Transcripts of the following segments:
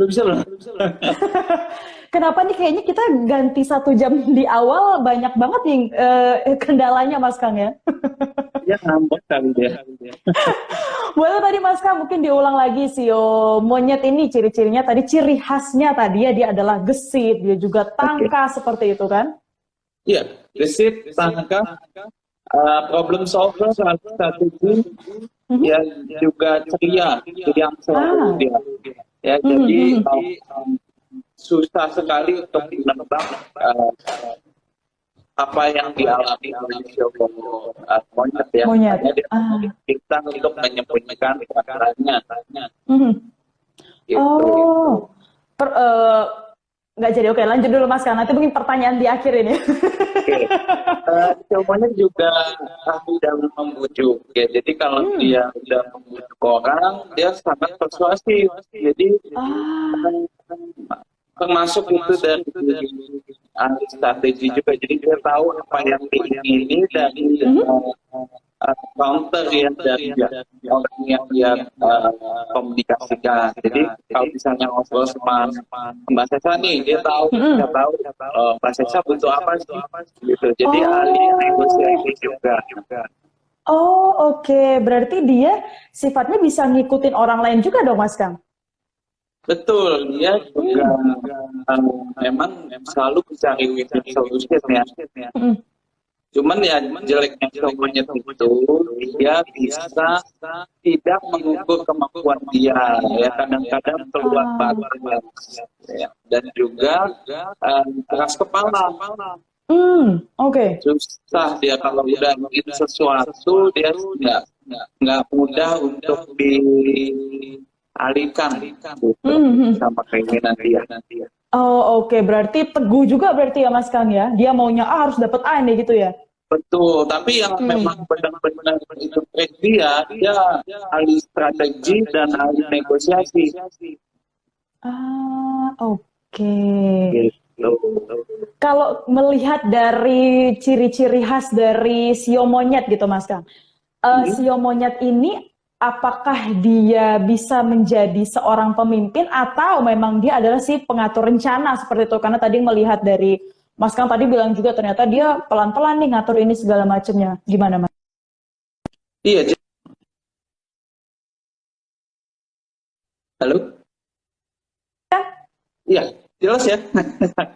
belum bisa loh. Kenapa nih kayaknya kita ganti 1 jam di awal banyak banget nih kendalanya Mas Kang ya. Dia ngambek kali dia. Boleh tadi Mas Kang mungkin diulang lagi sio monyet ini ciri-cirinya tadi ciri khasnya tadi ya dia adalah gesit, dia juga Oke. tangkas seperti itu kan? Iya, gesit, tangkap, problem solver, strategi, Mhm. ya juga ceria, yang selalu Ah. dia. Ya, Mhm, jadi mhm. susah sekali untuk menebak uh, apa yang dialami oleh Shogo monyet ya. Monyet. Hanya dia Ah. kita untuk menyembunyikan perasaan Mhm. gitu. Oh. Per, eh, nggak jadi oke lanjut dulu Mas Kang nanti mungkin pertanyaan di akhir ini. Oke. Semuanya juga ahli dalam membujuk ya. Jadi kalau Hmm. dia udah membujuk orang, dia sangat persuasif. Jadi Ah. termasuk itu dari ahli strategi juga. Jadi dia tahu apa yang diingini dari Mhm. counter ya dari orang yang dia komunikasikan. Jadi kalau misalnya ngobrol sama Mbak Sesa nih, dia Mhm. tahu Mbak Sesa butuh apa sih gitu. Jadi ahli Oh. negosiasi juga. Oh, oke. Berarti dia sifatnya bisa ngikutin orang lain juga dong, Mas Kang? Betul, dia juga Hmm. memang selalu mencari win-win solution ya. Mhm. Cuman ya jeleknya cowoknya itu dia bisa tidak mengukur kemampuan dia ya kadang-kadang keluar Ah. batas ya. Dan juga keras kepala Hmm. Oke. susah dia kalau udah ingin sesuatu dia nggak mudah untuk dialihkan gitu Hmm. Hmm. sama keinginan dia. Oh, oke. Berarti teguh juga berarti ya, Mas Kang ya? Dia maunya A harus dapat A nih gitu ya? Betul, tapi yang memang Hmm. benar-benar itu trik dia ahli strategi dan ahli negosiasi Ah, oke. gitu. Kalau melihat dari ciri-ciri khas dari sio monyet gitu, Mas Kang. Hmm. Sio monyet ini apakah dia bisa menjadi seorang pemimpin atau memang dia adalah si pengatur rencana seperti itu? Karena tadi melihat dari Mas Kang tadi bilang juga ternyata dia pelan-pelan nih ngatur ini segala macamnya. Gimana, Mas? Iya, halo? Iya, jelas ya.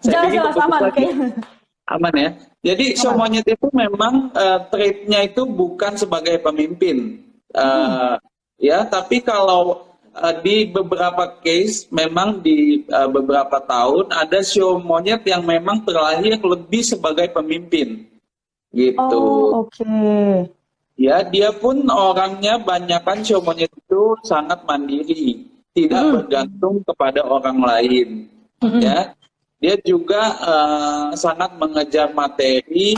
Saya pikir Jelas-jelas keputus aman lagi. kayaknya. Aman ya. Jadi show Aman. monyet itu memang trait-nya itu bukan sebagai pemimpin. Mm-mm. Eh, ya, tapi kalau di beberapa case memang di beberapa tahun ada show monyet yang memang terlahir lebih sebagai pemimpin Oh, gitu. oke. Ya, dia pun orangnya banyakkan show monyet itu sangat mandiri, tidak Mm-mm. bergantung kepada orang lain. Mm-mm. Ya, dia juga sangat mengejar materi.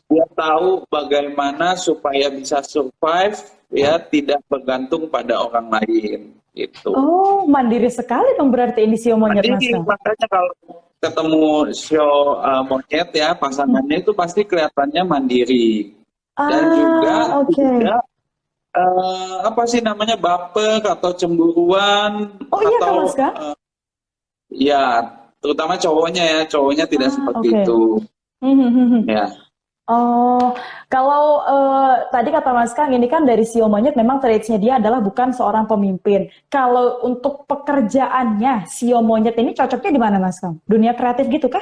Dia tahu bagaimana supaya bisa survive, ya tidak bergantung pada orang lain. Itu. Oh, mandiri sekali dong berarti ini sio monyet, Mas Mandiri, Kang. makanya kalau ketemu show monyet ya pasangannya itu pasti kelihatannya mandiri dan juga Ah, oke. tidak apa sih namanya baper atau cemburuan Oh iya atau Kak, Mas Kang? ya terutama cowoknya tidak Ah, seperti oke. itu Hmm, hmm, hmm, hmm. ya. Oh, kalau tadi kata Mas Kang, ini kan dari sio monyet memang traitsnya dia adalah bukan seorang pemimpin. Kalau untuk pekerjaannya, sio monyet ini cocoknya di mana Mas Kang? Dunia kreatif gitu kah?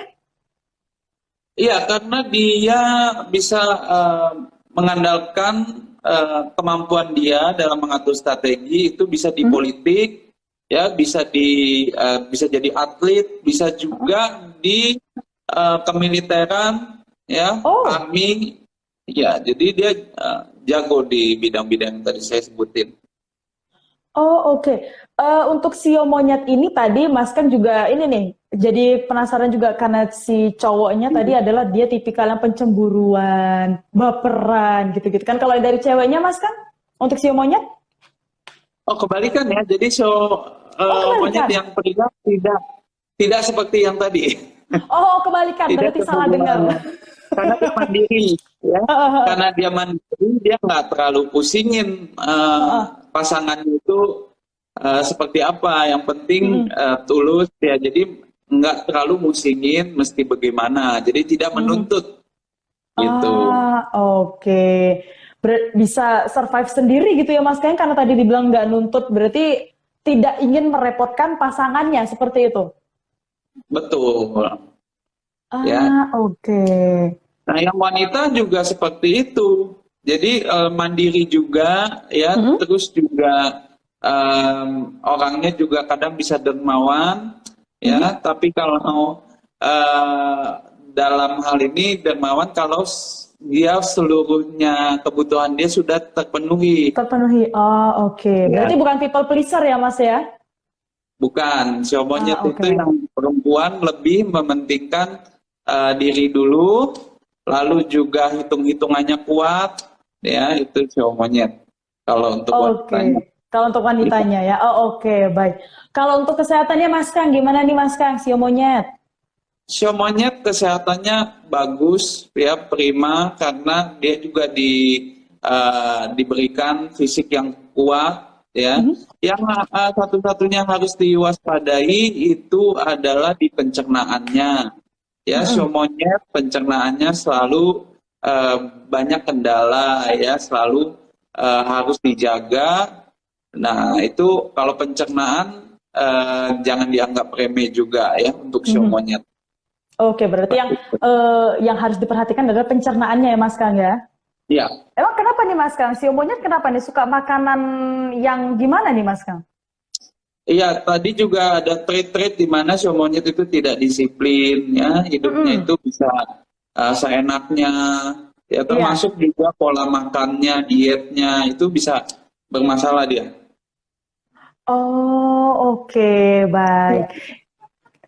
Iya, karena dia bisa mengandalkan kemampuan dia dalam mengatur strategi itu bisa di Mhm. politik, ya bisa jadi atlet, bisa juga di kemiliteran, ya Oh, army, ya. Jadi dia jago di bidang-bidang yang tadi saya sebutin. oh oke. Untuk sio monyet ini tadi Mas Kang juga ini nih, jadi penasaran juga karena si cowoknya tadi adalah dia tipikal yang pencemburuan, baperan gitu-gitu kan. Kalau dari ceweknya Mas Kang, untuk sio monyet? Oh, kebalikan ya. Jadi Oh monyet kebalikan. yang pria tidak tidak seperti yang tadi. Oh, kebalikan, Tidak berarti salah dengar. kemudian karena dia mandiri ya, karena dia mandiri dia nggak terlalu pusingin Heeh. pasangannya itu seperti apa. Yang penting Mm-mm. tulus ya. Jadi nggak terlalu musingin mesti bagaimana. Jadi tidak Mhm. menuntut gitu. Ah, oke. Bisa survive sendiri gitu ya Mas Kang, karena tadi dibilang nggak nuntut, berarti tidak ingin merepotkan pasangannya, seperti itu? Betul. Ya. Ah, oke. Nah, yang wanita juga seperti itu. Jadi mandiri juga ya, Mhm, terus juga orangnya juga kadang bisa dermawan mhm. ya, tapi kalau eh, dalam hal ini dermawan kalau dia seluruhnya kebutuhan dia sudah terpenuhi. Terpenuhi. Oh, oke. Berarti Ya, bukan people pleaser ya Mas ya? bukan. Sio Ah, monyet itu oke. yang perempuan lebih mementingkan diri dulu, lalu juga hitung-hitungannya kuat, ya itu sio monyet. Kalau untuk wanitanya. Oke. Kalau untuk Iya. wanitanya ya. Oh, oke, baik. Kalau untuk kesehatannya Mas Kang, gimana nih Mas Kang, sio monyet? Sio monyet kesehatannya bagus, ya prima karena dia juga diberikan fisik yang kuat, ya. Mhm, Yang satu-satunya harus diwaspadai itu adalah di pencernaannya. Ya, sio mhm. monyet pencernaannya selalu eh, banyak kendala, ya, selalu harus dijaga. Nah, itu kalau pencernaan jangan dianggap remeh juga ya untuk sio Mhm. monyet. Oke, berarti yang harus diperhatikan adalah pencernaannya ya Mas Kang ya. Iya, Emang kenapa nih Mas Kang? Sio monyet kenapa nih suka makanan yang gimana nih Mas Kang? iya. Tadi juga ada trait-trait di mana sio monyet itu tidak disiplin, ya, hidupnya itu Mm-mm. bisa seenaknya, ya, Iya. termasuk juga pola makannya, dietnya itu bisa bermasalah dia. Oh, oke, baik. Ya.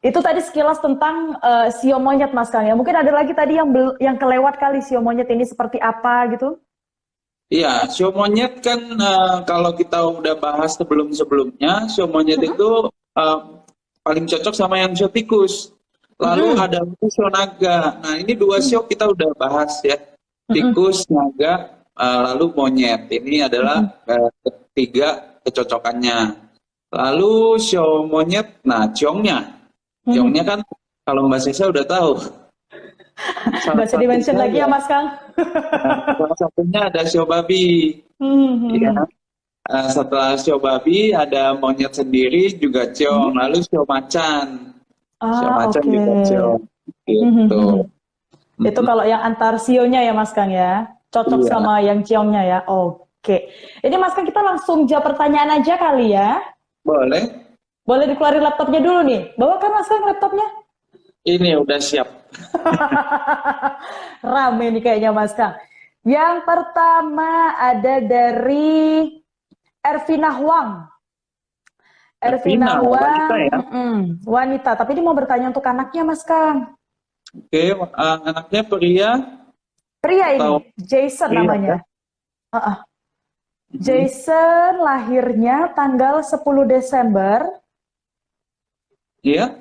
Itu tadi sekilas tentang sio monyet Mas Kang ya. Mungkin ada lagi tadi yang kelewat kali sio monyet ini seperti apa gitu. Iya, sio monyet kan kalau kita udah bahas sebelum-sebelumnya, sio monyet Mm-mm. itu eh, paling cocok sama yang sio tikus. Lalu Mm-mm. ada lagi sio naga. Nah, ini dua sio Mm-mm. kita udah bahas ya. Mm-mm. Tikus, naga, lalu monyet. Ini adalah Mm-mm. ketiga kecocokannya. Lalu sio monyet, nah ciongnya. Ciongnya Mm-mm. kan kalau Mbak Sesa udah tahu. Salah Gak usah di-mention satunya lagi ya ya, Mas Kang. salah satunya ada sio babi. Ya. Mm-mm. Setelah sio babi ada monyet sendiri juga ciong, Mm-mm. lalu sio macan. Sio Ah, macan oke. juga ciong. Gitu. Mm-mm. Itu Mm-mm. kalau yang antar sionya ya Mas Kang ya. Cocok Iya, sama yang ciongnya ya. Oke. Ini Mas Kang kita langsung jawab pertanyaan aja kali ya. boleh. Boleh dikeluarin laptopnya dulu nih. Bawakan Mas Kang laptopnya. Ini udah siap. Rame nih kayaknya Mas Kang. Yang pertama ada dari Ervina Huang. Ervina Vina, Huang, wanita ya. wanita. Tapi dia mau bertanya untuk anaknya Mas Kang. Oke, anaknya pria Pria ini, atau Jason pria ya? namanya. Uh-uh. Mm-mm. Jason lahirnya tanggal 10 Desember Iya.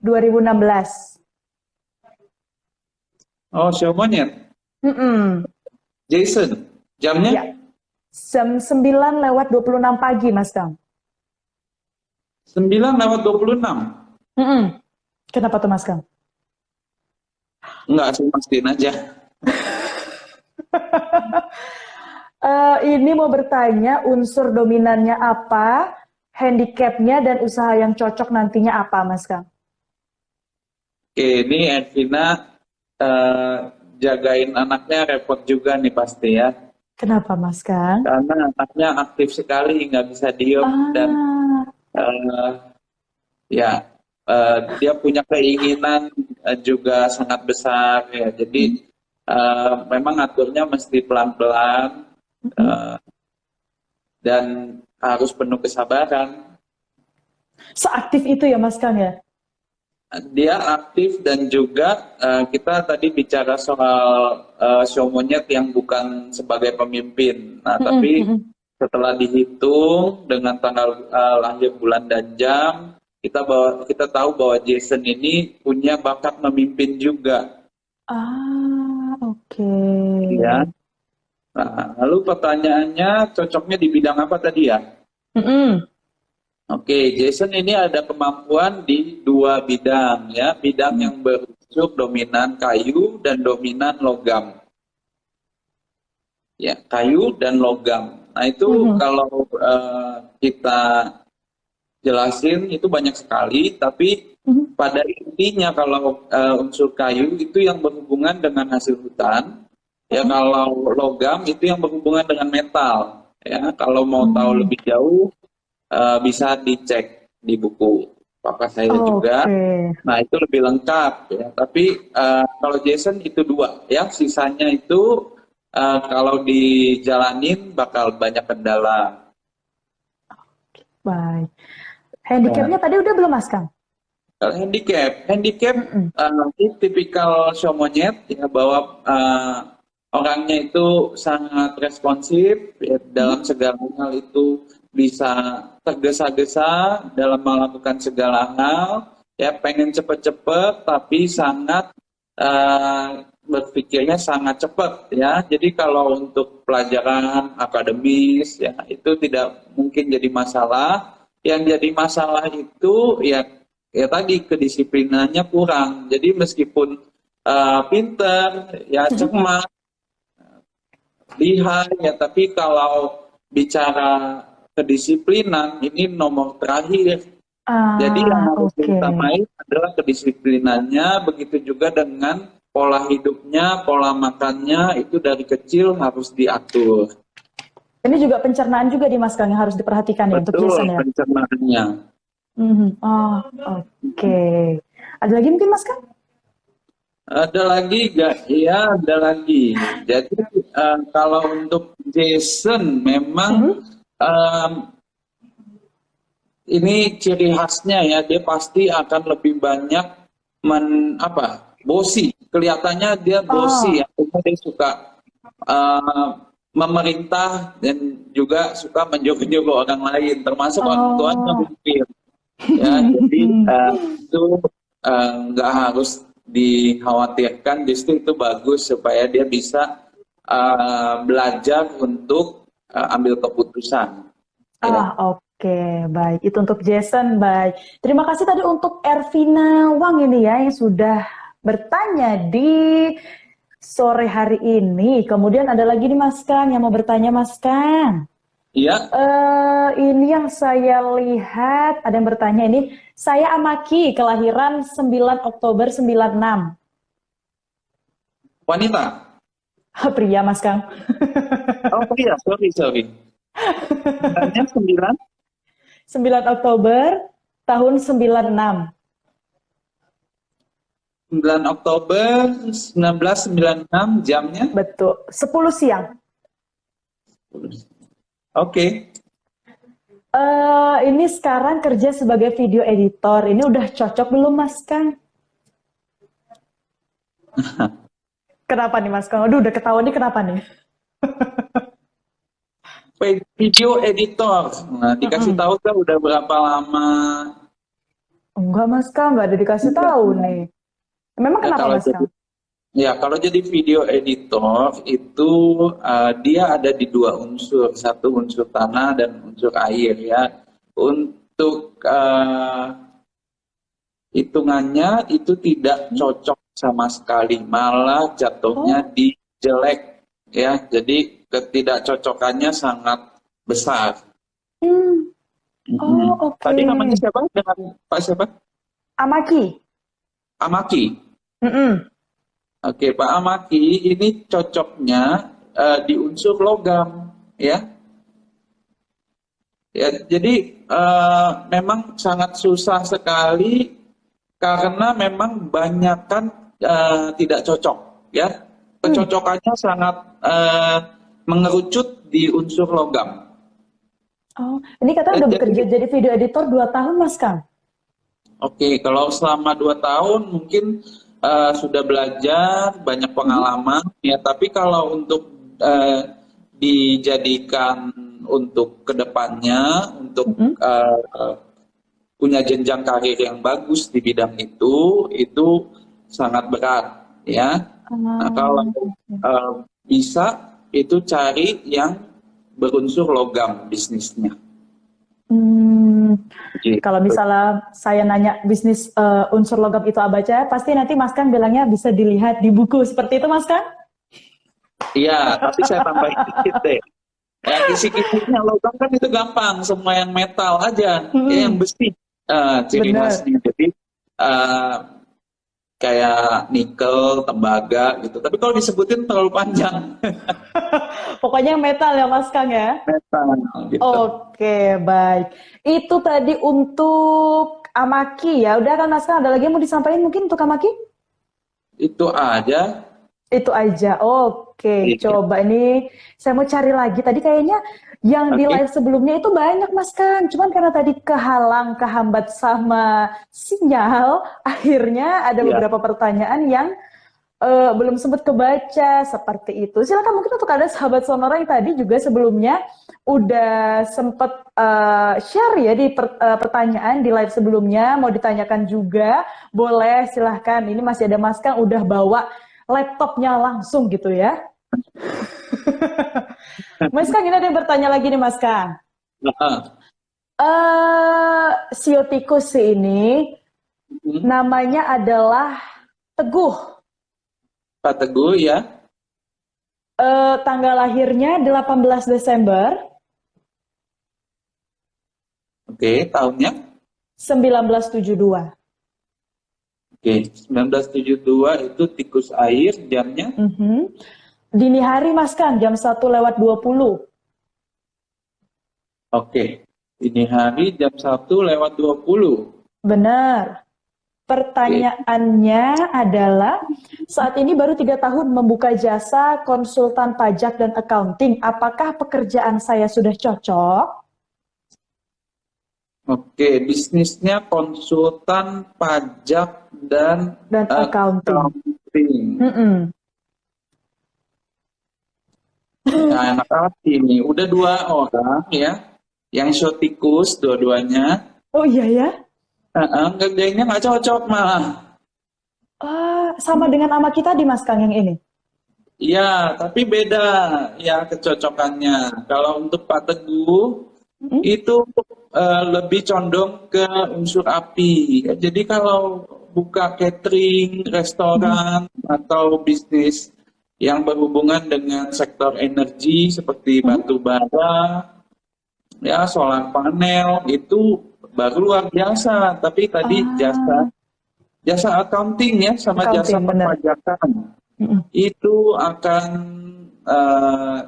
2016. Oh, sio monyet. Mm-mm. Jason. Jamnya Ya, jam 9:26 pagi, Mas Kang. 9:26. Mm-mm. Kenapa tuh, Mas Kang? Enggak sih, mastiin aja. Ini mau bertanya unsur dominannya apa, handicapnya, dan usaha yang cocok nantinya apa, Mas Kang? Oke, ini Edvina eh, jagain anaknya repot juga nih pasti ya. Kenapa, Mas Kang? Karena anaknya aktif sekali, nggak bisa diem dan Ah, eh, ya dia punya keinginan juga sangat besar ya. Jadi mm, memang aturnya mesti pelan-pelan mm. eh, dan harus penuh kesabaran. Seaktif itu ya, Mas Kang ya? Dia aktif dan juga kita tadi bicara soal show monyet yang bukan sebagai pemimpin. Nah, Mm-mm, tapi mm-mm. setelah dihitung dengan tanggal lahir bulan dan jam, kita tahu bahwa Jason ini punya bakat memimpin juga, Ah, oke. ya. Nah, lalu pertanyaannya cocoknya di bidang apa tadi ya? Mm-mm. Oke, Jason ini ada kemampuan di dua bidang ya, bidang yang berunsur dominan kayu dan dominan logam. Ya, kayu dan logam. Nah, itu Mhm. kalau kita jelasin itu banyak sekali, tapi Mhm. pada intinya kalau unsur kayu itu yang berhubungan dengan hasil hutan, ya Mhm. kalau logam itu yang berhubungan dengan metal. Ya, kalau mau tahu Hmm. lebih jauh bisa dicek di buku papa saya juga. Oke. Nah itu lebih lengkap ya. Tapi kalau Jason itu dua ya, sisanya itu kalau dijalanin bakal banyak kendala. Baik. Ya. Handicapnya tadi udah belum, Mas Kang? Kalau handicap Mm-mm. ini tipikal show monyet ya bahwa orangnya itu sangat responsif ya, dalam Mhm. segala hal itu bisa tergesa-gesa dalam melakukan segala hal ya pengen cepet-cepet tapi sangat berpikirnya sangat cepat ya. Jadi kalau untuk pelajaran akademis ya itu tidak mungkin jadi masalah. Yang jadi masalah itu ya tadi kedisiplinannya kurang. Jadi meskipun pinter, ya Mhm. cermat, lihai, ya tapi kalau bicara kedisiplinan ini nomor terakhir. Jadi yang Ah, harus oke. diutamain adalah kedisiplinannya, begitu juga dengan pola hidupnya, pola makannya itu dari kecil harus diatur. Ini juga pencernaan juga di Mas Kang yang harus diperhatikan ya untuk Betul Jason ya. pencernaannya. Mhm. Oh, oke. Ada lagi mungkin Mas Kang? Ada lagi gak? Iya, ada lagi. Jadi kalau untuk Jason memang Mhm. em, ini ciri khasnya ya, dia pasti akan lebih banyak bosi. Kelihatannya dia bosi Oh, ya, karena dia suka eh, memerintah dan juga suka menjogo-jogo orang lain, termasuk orang tuanya oh. mungkin. Ya, jadi itu nggak harus dikhawatirkan, justru itu bagus supaya dia bisa belajar untuk ambil keputusan. Ya, Oke, baik. Itu untuk Jason, baik. Terima kasih tadi untuk Ervina Wang ini ya yang sudah bertanya di sore hari ini. Kemudian ada lagi nih Mas Kang yang mau bertanya Mas Kang. iya, Ini yang saya lihat ada yang bertanya ini. Saya Amaki, kelahiran 9 Oktober 96. wanita. Pria Mas Kang. Oh iya, sorry, sorry. Sebenarnya 9, 9 Oktober tahun 96. 9 Oktober 1996 jamnya. Betul. 10 siang. Oke. Ini sekarang kerja sebagai video editor. Ini udah cocok belum, Mas Kang? Kenapa nih, Mas Kang? Aduh, udah ketahuan nih kenapa nih? Video editor. Nah, dikasih Mm-mm. tahu kan udah berapa lama? Enggak, Mas Kang. Nggak ada dikasih Enggak. tahu nih. Memang Ya kenapa, kalau Mas jadi Kang? Ya, kalau jadi video editor itu dia ada di dua unsur, satu unsur tanah dan unsur air ya. Untuk hitungannya itu tidak Hmm? cocok sama sekali, malah jatuhnya Oh, di jelek ya. Jadi ketidakcocokannya sangat besar. hmm. Mhm. Oh, oke. Tadi namanya siapa? Dengan Pak siapa? Amaki. Amaki. Mm-mm. Oke, Pak Amaki ini cocoknya di unsur logam, ya. Ya, jadi memang sangat susah sekali karena memang banyakkan tidak cocok, ya. Hmm. Kecocokannya sangat mengerucut di unsur logam. Oh, ini katanya udah bekerja Jadi, jadi video editor 2 tahun, Mas Kang. oke, kalau selama 2 tahun mungkin sudah belajar banyak Mhm. pengalaman, ya. Tapi kalau untuk eh, dijadikan untuk kedepannya, untuk Mm-mm. punya jenjang karir yang bagus di bidang itu sangat berat, ya. Nah, kalau Oke. eh, bisa itu cari yang berunsur logam bisnisnya. Kalau Gitu. misalnya saya nanya bisnis unsur logam itu apa aja, pasti nanti Mas Kang bilangnya bisa dilihat di buku. Seperti itu Mas Kang? Iya, tapi saya tambahin dikit deh. Ya, kisi-kisinya logam kan itu gampang, semua yang metal aja, ya yang Mm-mm, besi ciri bener. khasnya. Jadi eh, kayak nikel, tembaga gitu. Tapi kalau disebutin terlalu panjang, Pokoknya yang metal ya Mas Kang ya? metal gitu. Oke, baik. Itu tadi untuk Amaki ya. Udah kan Mas Kang, ada lagi yang mau disampaikan mungkin untuk Amaki? Itu aja. Itu aja. Oke, Iya. coba ini saya mau cari lagi. Tadi kayaknya yang di Oke. live sebelumnya itu banyak Mas Kang. Cuman karena tadi kehambat sama sinyal, akhirnya ada Iya. beberapa pertanyaan yang belum sempat kebaca seperti itu. Silakan mungkin untuk ada sahabat Sonora yang tadi juga sebelumnya udah sempat share ya di pertanyaan di live sebelumnya mau ditanyakan juga, boleh silahkan. Ini masih ada Mas Kang udah bawa laptopnya langsung gitu ya. Mas Kang ini ada yang bertanya lagi nih Mas Kang. Nah, Siotikus ini namanya adalah Teguh. Pak Teguh ya. Tanggal lahirnya 18 Desember Oke, tahunnya. 1972. Oke, 1972 itu tikus air, jamnya. Mhm. Dini hari Mas Kang, jam 1:20. Oke, ini hari jam 1:20. Benar. Oke, Pertanyaannya adalah, saat ini baru 3 tahun membuka jasa konsultan pajak dan accounting. Apakah pekerjaan saya sudah cocok? oke, bisnisnya konsultan pajak dan Dan accounting. accounting. Mm-mm. Nah, enak hati nih. Udah 2 orang ya, yang shotikus dua-duanya. Oh iya ya? Ngerjainnya nggak cocok malah. Sama dengan sama kita di Mas Kang yang ini. Iya, tapi beda ya kecocokannya. Kalau untuk Pak Teguh Mm-mm. itu lebih condong ke unsur api. Ya, jadi kalau buka catering, restoran, atau bisnis yang berhubungan dengan sektor energi seperti Mm-mm. batu bara, ya solar panel itu baru luar biasa. Tapi tadi jasa Ah, jasa accounting ya sama jasa accounting bener. perpajakan Mm-mm. itu akan eh,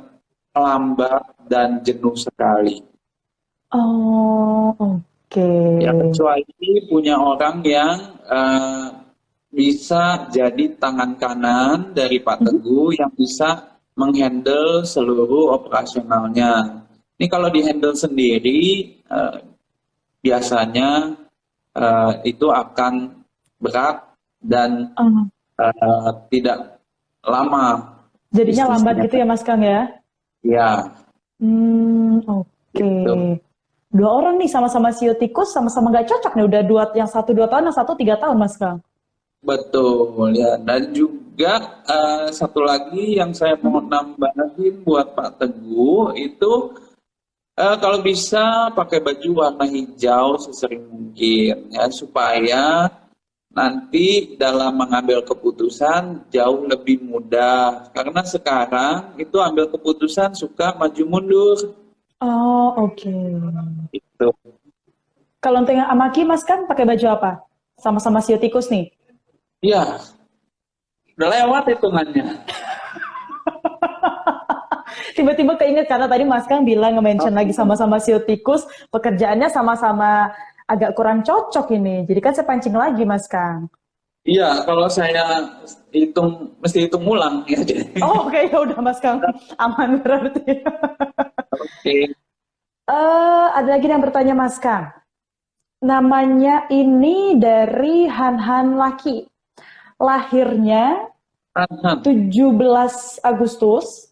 lambat dan jenuh sekali. Oh, oke. Ya, kecuali punya orang yang bisa jadi tangan kanan dari Pak Mhm. Teguh yang bisa menghandle seluruh operasionalnya. Ini kalau dihandle sendiri, eh, biasanya itu akan berat dan Ah, tidak lama jadinya lambat bisnisnya. gitu ya Mas Kang ya? Ya, Oke. gitu. 2 orang nih sama-sama sio tikus, sama-sama nggak cocok nih. Udah yang satu 2 tahun, yang satu 3 tahun Mas Kang. Betul ya. Dan juga satu lagi yang saya mau Mhm. nambahin buat Pak Teguh itu kalau bisa pakai baju warna hijau sesering mungkin ya supaya nanti dalam mengambil keputusan jauh lebih mudah. Karena sekarang itu ambil keputusan suka maju mundur. Oh, oke. Itu. Kalau untuk yang Amaki, Mas Kang pakai baju apa? Sama-sama sio tikus nih. Ya, udah lewat hitungannya. Tiba-tiba keinget karena tadi Mas Kang bilang nge-mention lagi sama-sama sio tikus, pekerjaannya sama-sama agak kurang cocok ini. Jadi kan saya pancing lagi Mas Kang. Iya, kalau saya hitung mesti hitung ulang ya. Jadi. Oh, oke ya udah Mas Kang. Aman berarti. Oke. Ada lagi yang bertanya Mas Kang. Namanya ini dari Han Laki. Lahirnya Tahan. 17 Agustus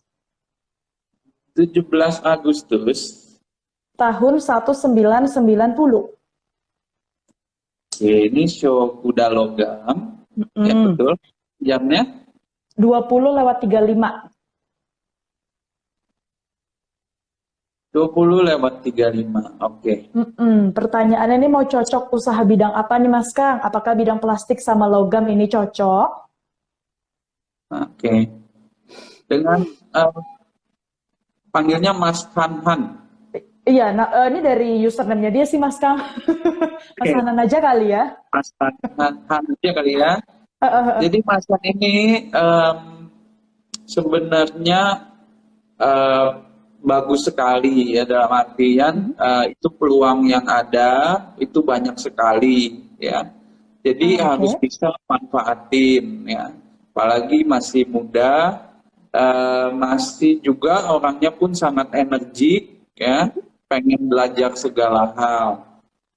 17 Agustus. tahun 1990. Oke, ini show kuda logam. Ya Mm-mm. betul. Jamnya 20:35. 20/35. Oke. Pertanyaannya ini mau cocok usaha bidang apa nih Mas Kang? Apakah bidang plastik sama logam ini cocok? Oke. Dengan panggilnya Mas Han. Iya, nah ini dari username-nya dia sih Mas Kang. Mas Oke, Hanan aja kali ya. Mas Han aja kali ya. Eh, eh, eh. Jadi Mas Han ini sebenarnya eh, bagus sekali ya, dalam artian itu peluang yang ada itu banyak sekali ya. Jadi harus Oke. bisa manfaatin ya. Apalagi masih muda, masih juga orangnya pun sangat energik ya, pengen belajar segala hal.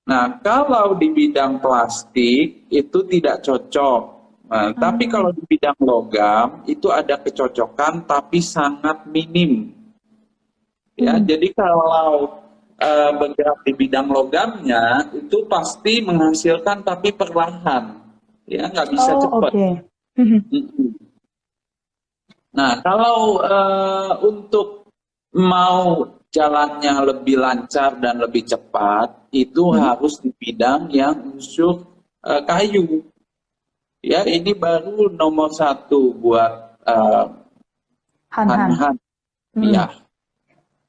Nah, kalau di bidang plastik itu tidak cocok. Nah, tapi Ah, kalau di bidang logam itu ada kecocokan tapi sangat minim. Ya, mhm. jadi kalau bergerak di bidang logamnya itu pasti menghasilkan tapi perlahan, ya nggak bisa Oh, cepat. oke. Mhm. Mm-mm. Nah, kalau untuk mau jalannya lebih lancar dan lebih cepat, itu Mhm. harus di bidang yang unsur kayu. Ya, ini baru nomor satu buat Han-Han. Han-Han. Mhm. Ya,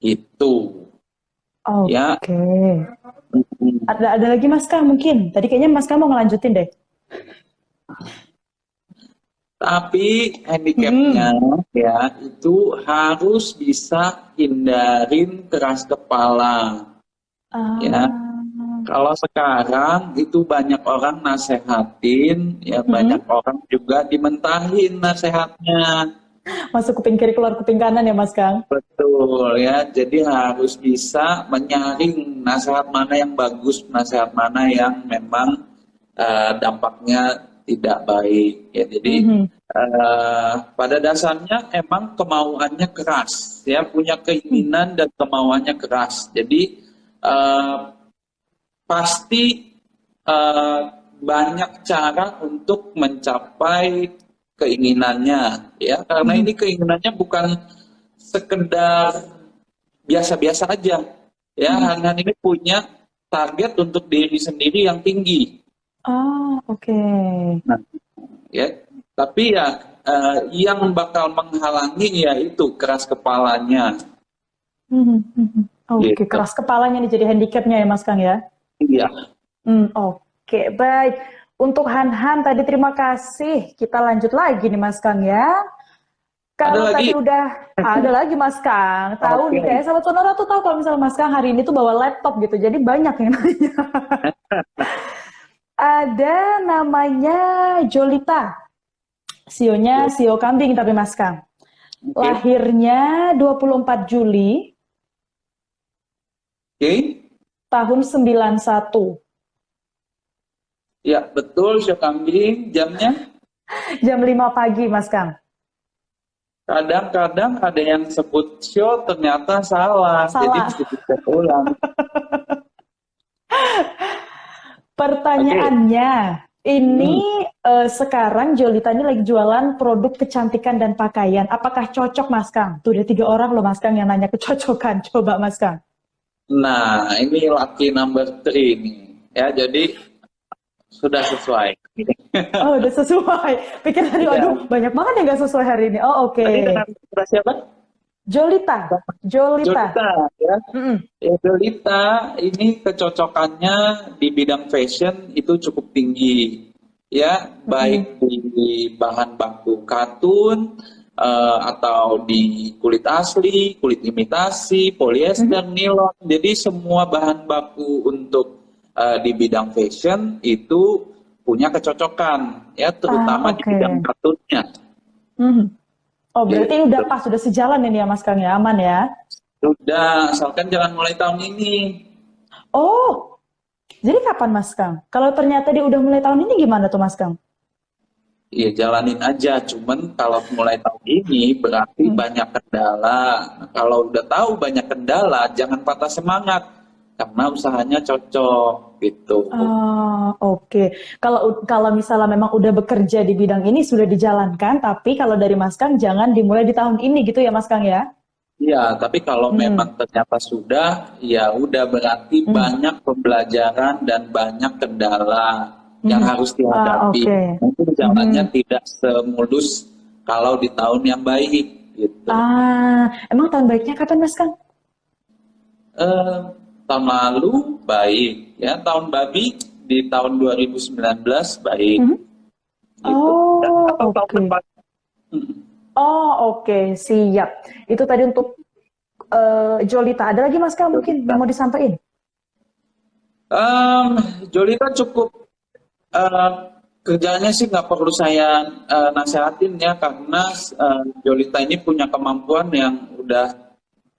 itu. Ya. Oke. Mm-mm. Ada lagi Mas Kang mungkin? Tadi kayaknya Mas Kang mau ngelanjutin deh. Tapi handicapnya Mhm. ya itu harus bisa hindarin keras kepala. Ya, Ah, kalau sekarang itu banyak orang nasehatin, ya banyak mhm. orang juga dimentahin nasehatnya. Masuk kuping kiri keluar kuping kanan ya Mas Kang? Betul ya, jadi harus bisa menyaring nasihat mana yang bagus, nasihat mana yang memang dampaknya tidak baik. Ya, jadi Mhm. pada dasarnya emang kemauannya keras, ya punya Hmm. keinginan dan kemauannya keras. Jadi eh, pasti eh, banyak cara untuk mencapai keinginannya, ya karena Mhm. ini keinginannya bukan sekedar biasa-biasa aja, ya Mhm. Hanan ini punya target untuk diri sendiri yang tinggi. Ah, oke. Nah, ya tapi ya yang bakal menghalangi ya itu keras kepalanya Mhm. Mhm. Oke, gitu. keras kepalanya nih jadi handicapnya ya Mas Kang ya? Iya, Oke, baik. Untuk Han-Han tadi terima kasih. Kita lanjut lagi nih Mas Kang ya. ada Kalau tadi lagi. udah ada lagi Mas Kang, tahu nih Oke. kayak sahabat Sonora tuh tahu kalau misalnya Mas Kang hari ini tuh bawa laptop gitu, jadi banyak yang nanya. Ada namanya Jolita, sionya sio kambing tapi Mas Kang. Oke. Lahirnya 24 Juli Oke. tahun 91, Ya betul, show kambing jamnya. jam 5 pagi Mas Kang. Kadang-kadang ada yang sebut show ternyata salah, jadi Salah. mesti dicek ulang. Oke. Pertanyaannya, ini Hmm. sekarang Jolita ini lagi jualan produk kecantikan dan pakaian. Apakah cocok Mas Kang? Tuh udah 3 orang loh Mas Kang yang nanya kecocokan. Coba Mas Kang. Nah, ini lucky number 3 nih. Ya, jadi sudah sesuai. Oh udah sesuai. Pikir tadi, Ya, aduh banyak banget yang nggak sesuai hari ini. Oh oke. tadi dengan sudah siapa? Jolita. Jolita. Jolita, ya. Mm-mm. Ya, Jolita ini kecocokannya di bidang fashion itu cukup tinggi. Ya, Mm-mm. baik di bahan baku katun atau di kulit asli, kulit imitasi, Mhm. polyester, nilon. Jadi semua bahan baku untuk di bidang fashion itu punya kecocokan, ya Ah terutama di oke. bidang katunnya. Mhm. Oh berarti udah Gitu. pas, sudah sejalan ini ya Mas Kang ya, aman ya. Sudah, asalkan jangan mulai tahun ini. Oh, jadi kapan Mas Kang? Kalau ternyata dia udah mulai tahun ini gimana tuh Mas Kang? Iya, jalanin aja. Cuman kalau mulai tahun ini berarti Hmm. banyak kendala. Nah, kalau udah tahu banyak kendala, jangan patah semangat karena usahanya cocok gitu. Ah, oke. Kalau kalau misalnya memang udah bekerja di bidang ini sudah dijalankan, tapi kalau dari Mas Kang jangan dimulai di tahun ini gitu ya Mas Kang ya? Iya, tapi kalau Hmm. memang ternyata sudah, ya udah berarti Hmm. banyak pembelajaran dan banyak kendala yang Mhm. harus Ah, dihadapi. oke. Mungkin jalannya Mhm. tidak semulus kalau di tahun yang baik gitu. Ah, emang tahun baiknya kapan, Mas Kang? Eh, Tahun lalu baik, ya tahun babi di tahun 2019 baik Mhm. gitu. Dan Oh, atau tahun oke. depan. Hmm. Oh, oke, siap. Itu tadi untuk Jolita. Ada lagi, Mas Kang, mungkin yang mau disampaikan? Em, Jolita cukup eh, kerjanya sih nggak perlu saya nasehatin ya karena Jolita ini punya kemampuan yang udah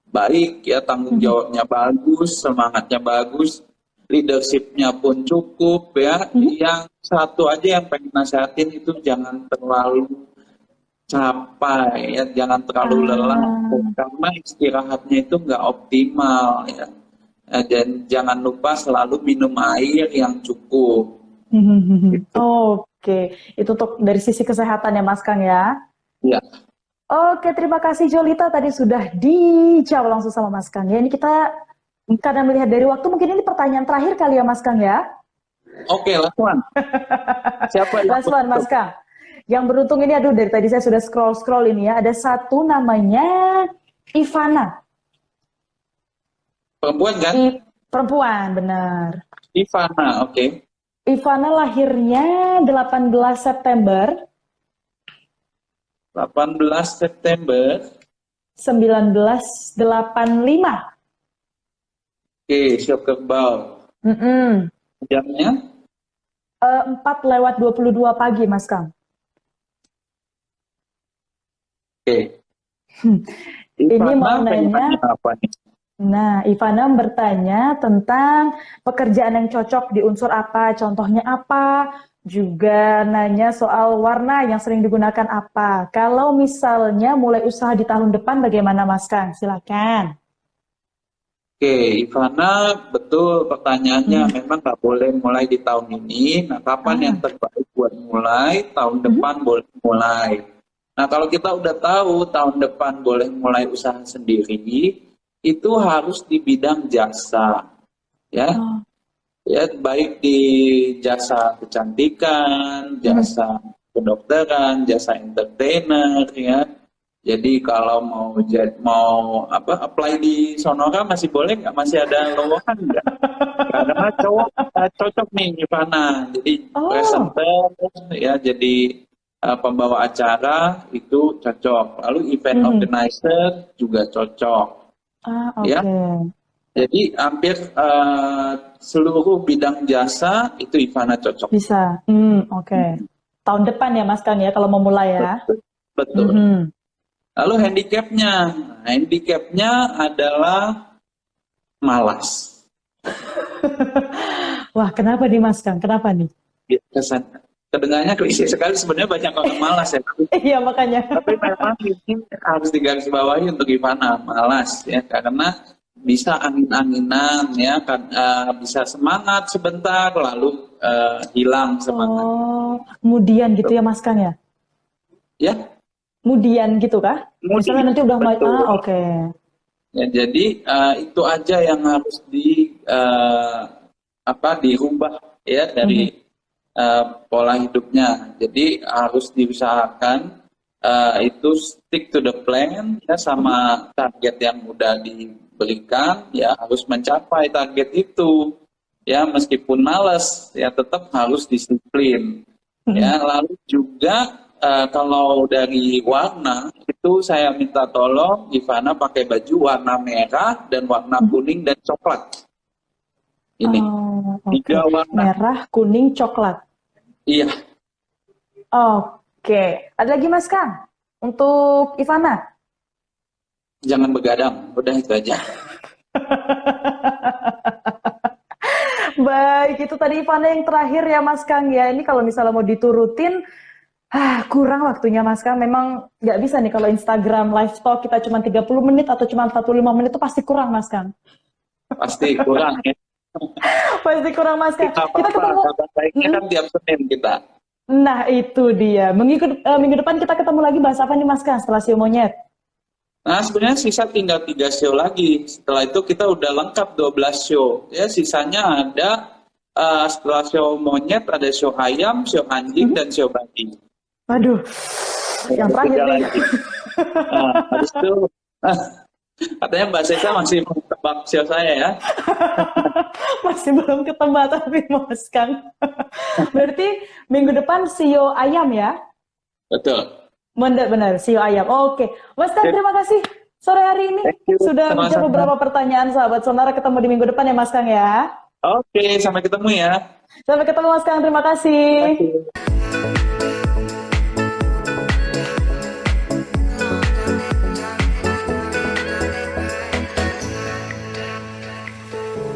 baik ya, tanggung Mhm. jawabnya bagus, semangatnya bagus, leadershipnya pun cukup ya. Mhm. Yang satu aja yang pengen nasehatin itu jangan terlalu capek ya, jangan terlalu lelah Ah. karena istirahatnya itu nggak optimal ya. Dan jangan lupa selalu minum air yang cukup. Gitu. Oke, itu untuk dari sisi kesehatan ya Mas Kang ya. Ya, Oke, terima kasih Jolita tadi sudah dijawab langsung sama Mas Kang ya. Ini kita karena melihat dari waktu mungkin ini pertanyaan terakhir kali ya Mas Kang ya. oke, Lakwan. Siapa yang Last one Mas beruntung? Kang. Yang beruntung ini aduh dari tadi saya sudah scroll ini ya. Ada satu namanya Ivana. Perempuan kan? Perempuan, benar. Ivana, oke. Ivana lahirnya 18 September 18 September. 1985. Oke, siap kerbau. Mm-mm. Jamnya? 4:22 pagi, Mas Kang. Oke. Ini mau Ivana pengen nanya, nanya apa nih? nah, Ivana bertanya tentang pekerjaan yang cocok di unsur apa, contohnya apa, juga nanya soal warna yang sering digunakan apa. Kalau misalnya mulai usaha di tahun depan, bagaimana, Mas Kang? Silakan. Oke, Ivana, betul pertanyaannya Mhm. memang nggak boleh mulai di tahun ini. Nah, kapan yang Ah. terbaik buat mulai? Tahun Mhm. depan boleh mulai. Nah, kalau kita udah tahu tahun depan boleh mulai usaha sendiri, itu harus di bidang jasa, ya. Oh. Ya, baik di jasa kecantikan, Mhm. jasa kedokteran, jasa entertainer, ya. Jadi kalau mau apa apply di Sonora masih boleh nggak? Masih ada lowongan nggak? Karena cowok cocok nih Ivana. Jadi Oh. presenter ya, jadi pembawa acara itu cocok. Lalu event Mhm. organizer juga cocok, Ah, ya. oke. Jadi hampir seluruh bidang jasa itu Ivana cocok. Bisa. Oke. Tahun depan ya, Mas Kang ya, kalau mau mulai ya. Betul. Betul. Mhm. Lalu handicapnya adalah malas. Wah, kenapa nih Mas Kang? Kenapa nih? Ya, kedengarannya klise sekali, sebenarnya banyak orang malas ya. Iya, makanya. Tapi memang ini harus digarisbawahi untuk Ivana, malas ya, karena bisa angin-anginan ya kan, bisa semangat sebentar lalu hilang semangat. Oh, kemudian gitu ya Mas Kang ya? Ya, Kemudian gitu kah? Misalnya mudi, nanti udah betul. oke. Ya, jadi itu aja yang harus dirubah ya Mhm. dari pola hidupnya. Jadi harus diusahakan itu stick to the plan ya, Mhm. sama target yang udah diberikan ya, harus mencapai target itu ya, meskipun males ya tetap harus disiplin ya. Mhm. Lalu juga kalau dari warna itu saya minta tolong Ivana pakai baju warna merah dan warna Mhm. kuning dan coklat. Ini Oh, oke. 3 warna. Merah, kuning, coklat. Iya, Oke. Ada lagi Mas Kang? Untuk Ivana? jangan begadang. Udah itu aja. Baik, itu tadi Ivana yang terakhir ya Mas Kang ya. Ini kalau misalnya mau diturutin, kurang waktunya Mas Kang. Memang nggak bisa nih kalau Instagram live talk kita cuma 30 menit atau cuma 45 menit itu pasti kurang Mas Kang. Pasti kurang ya. Pasti kurang Mas Kang. Kita Kita apa-apa. ketemu. Kabar baiknya kan tiap Senin kita. Nah itu dia. Minggu depan kita ketemu lagi bahas apa nih Mas Kang setelah Sio Monyet? Nah, sebenarnya sisa tinggal 3 show lagi. Setelah itu kita udah lengkap 12 show. Ya, sisanya ada setelah show monyet ada show ayam, show anjing, dan show babi. Waduh, yang Ada terakhir 3 nih. lagi. Nah, habis itu katanya Mbak Sesa masih mau tebak show saya ya. Masih belum ketebak tapi Mas Kang. Berarti minggu depan Sio Ayam ya? Betul. Benar, Sio Ayam. Oke. Mas Kang, Oke, terima kasih sore hari ini. thank you. Sudah menjawab Sama-sama. beberapa pertanyaan sahabat Sonara. Ketemu di minggu depan ya Mas Kang ya. Oke, sampai ketemu ya. Sampai ketemu Mas Kang, terima Terima kasih. kasih.